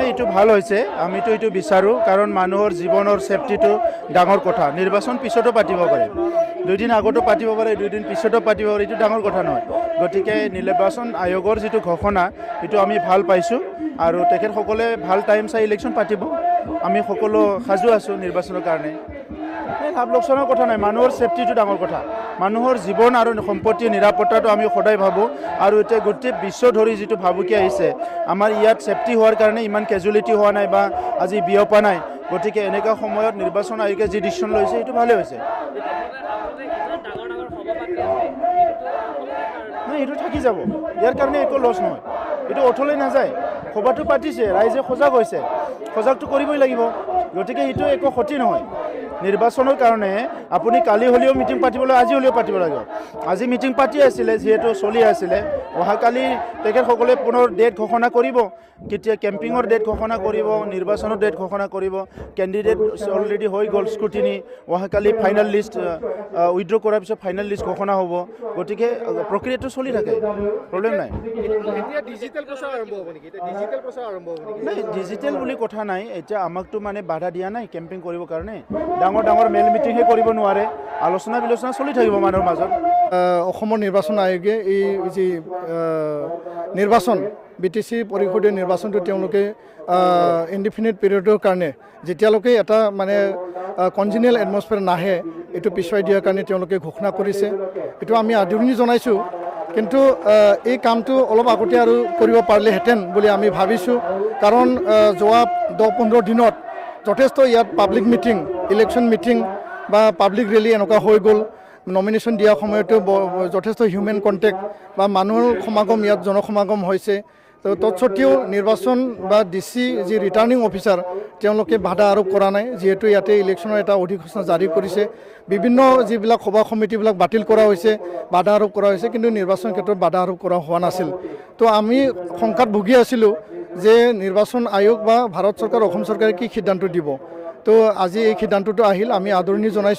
এইটো ভাল হৈছে, আমিতো এইটো বিচাৰোঁ, কাৰণ মানুহৰ জীৱনৰ ছেফটিটো ডাঙৰ কথা। নিৰ্বাচন পিছতো পাতিব পাৰে, 2 দিন আগতো পাতিব পাৰে, 2 দিন পিছতো পাতিব পাৰে, এইটো ডাঙৰ কথা নহয়। গতিকে নিৰ্বাচন আয়োগৰ যিটো ঘোষণা সেইটো আমি ভাল পাইছোঁ, আৰু তেখেতসকলে ভাল টাইম চাই ইলেকশ্যন পাতিব। আমি সকলো সাজু আছোঁ নিৰ্বাচনৰ কাৰণে। লাভ লোকচানৰ কথা নাই, মানুহৰ ছেফটিটো ডাঙৰ কথা। মানুহৰ জীৱন আৰু সম্পত্তিৰ নিৰাপত্তাটো আমি সদায় ভাবোঁ, আৰু এতিয়া গোটেই বিশ্ব ধৰি যিটো ভাবুকি আহিছে, আমাৰ ইয়াত ছেফটি হোৱাৰ কাৰণে ইমান কেজুৱেলিটি হোৱা নাই বা আজি বিয়পা নাই। গতিকে এনেকুৱা সময়ত নিৰ্বাচন আয়োগে যি ডিচিশ্যন লৈছে সেইটো ভালেই হৈছে। নাই, এইটো থাকি যাব, ইয়াৰ কাৰণে একো লছ নহয়, এইটো অথলে নাযায়। সভাটো পাতিছে, ৰাইজে সজাগ হৈছে, সজাগটো কৰিবই লাগিব। গতিকে এইটো একো ক্ষতি নহয়। নিৰ্বাচনৰ কাৰণে আপুনি কালি হ'লেও মিটিং পাতিবলৈ আজি হ'লেও পাতিব লাগিব। আজি মিটিং পাতি আছিলে, যিহেতু চলি আছিলে, অহাকালি তেখেতসকলে পুনৰ ডেট ঘোষণা কৰিব। কেতিয়া কেম্পিঙৰ ডেট ঘোষণা কৰিব, নিৰ্বাচনৰ ডেট ঘোষণা কৰিব। কেণ্ডিডেট অলৰেডি হৈ গ'ল স্ক্ৰুটিনি, অহাকালি ফাইনেল লিষ্ট উইথড্ৰ কৰাৰ পিছত ফাইনেল লিষ্ট ঘোষণা হ'ব। গতিকে প্ৰক্ৰিয়াটো চলি থাকে, প্ৰব্লেম নাই। নাই, ডিজিটেল বুলি কথা নাই। এতিয়া আমাকতো মানে বাধা দিয়া নাই কেম্পিং কৰিবৰ কাৰণে। ডাঙৰ ডাঙৰ মেল মিটিংহে কৰিব নোৱাৰে, আলোচনা বিলোচনা চলি থাকিব মানুহৰ মাজত। অসমৰ নিৰ্বাচন আয়োগে এই যি নিৰ্বাচন BTC পৰিষদীয় নিৰ্বাচনটো তেওঁলোকে ইনডিফিনিট পিৰিয়ডৰ কাৰণে যেতিয়ালৈকে এটা মানে কনজিনিয়েল এটমছফিয়াৰ নাহে এইটো পিছুৱাই দিয়াৰ কাৰণে তেওঁলোকে ঘোষণা কৰিছে। এইটো আমি আদৰণি জনাইছোঁ, কিন্তু এই কামটো অলপ আগতে আৰু কৰিব পাৰিলেহেঁতেন বুলি আমি ভাবিছোঁ। কাৰণ যোৱা 10-15 দিনত যথেষ্ট ইয়াত পাব্লিক মিটিং, ইলেকশ্যন মিটিং বা পাব্লিক ৰেলী এনেকুৱা হৈ গ'ল। নমিনেশ্যন দিয়াৰ সময়তো যথেষ্ট হিউমেন কণ্টেক্ট বা মানুহৰ সমাগম, ইয়াত জনসমাগম হৈছে। তো তৎসত্ত্বেও নিৰ্বাচন বা DC যি ৰিটাৰ্ণিং অফিচাৰ তেওঁলোকে বাধা আৰোপ কৰা নাই, যিহেতু ইয়াতে ইলেকশ্যনৰ এটা অধিসূচনা জাৰি কৰিছে। বিভিন্ন যিবিলাক সভা সমিতিবিলাক বাতিল কৰা হৈছে, বাধা আৰোপ কৰা হৈছে, কিন্তু নিৰ্বাচন ক্ষেত্ৰত বাধা আৰোপ কৰা হোৱা নাছিল। তো আমি শংকাত ভুগি আছিলোঁ যে নিৰ্বাচন আয়োগ বা ভাৰত চৰকাৰ, অসম চৰকাৰে কি সিদ্ধান্ত দিব। তো আজি এই সিদ্ধান্তটো আহিল, আমি আদৰণি জনাইছোঁ।